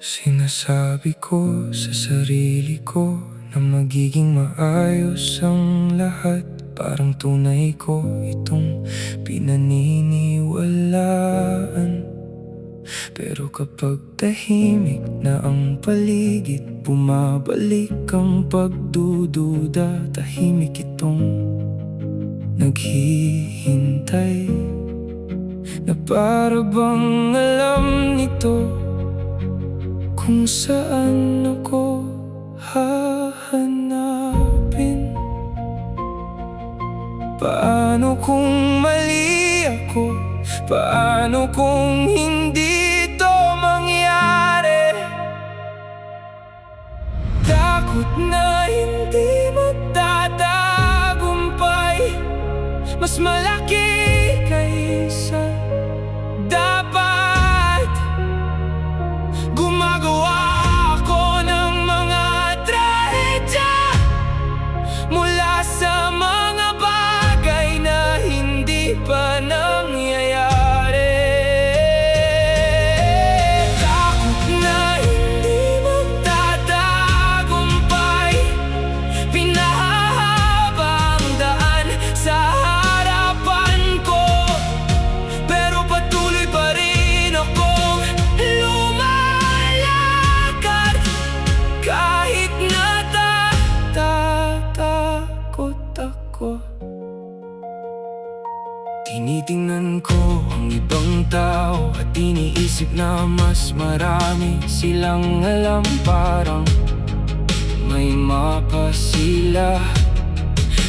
Sinasabi ko sa sarili ko na magiging maayos ang lahat. Parang tunay ko itong pinaniniwalaan. Pero kapag tahimik na ang paligid, bumabalik ang pagdududa. Tahimik itong naghihintay, na para bang alam nito kung saan ako hahanapin. Paano kung mali ako? Paano kung hindi ito mangyari? Takot na hindi magtatagumpay, mas malaki kaysa dapat. Gumagawa ako ng mga trahedya mula sa mga bagay na hindi pa nangyayari. Takot na hindi magtatagumpay, pinahahaba ang daan sa harapan ko, pero patuloy pa rin akong lumalakad. Kahit natatakot ako, tinitingnan ko ang ibang tao at iniisip na mas marami silang alam. Parang may mapa sila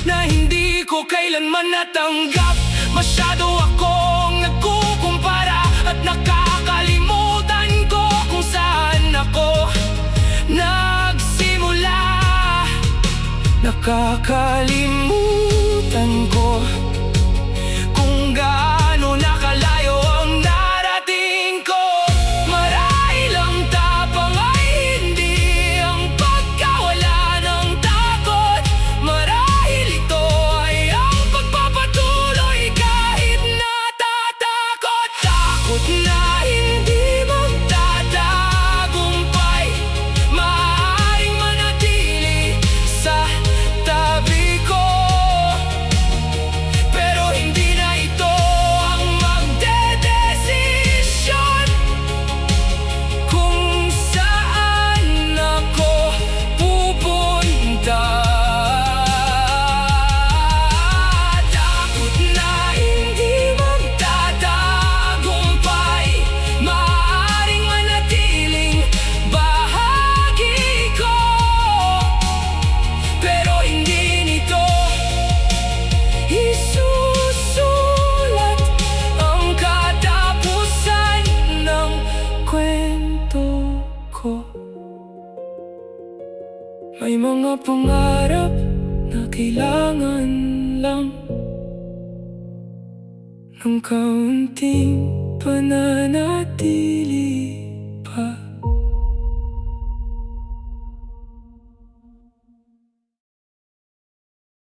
na hindi ko kailanman natanggap. Masyado akong nagkukumpara at nakakalimutan ko kung saan ako nagsimula. Nakakalimutan ko kung gaano nakalayo ang narating ko. Marahil ang tapang ay hindi ang pagkawala ng takot. Marahil ito ay ang pagpapatuloy kahit natatakot. Takot na hindi magtatagumpay, maaaring manatili sa tabi ko, pero hindi na ito ang magdedesisyon kung saan ako pupunta. Takot na hindi magtatagumpay, maaaring manatiling bahagi ko, pero hindi nito isusulat ang katapusan ng kwento ko. May mga pangarap na kailangan lang ng kaunting pananatili.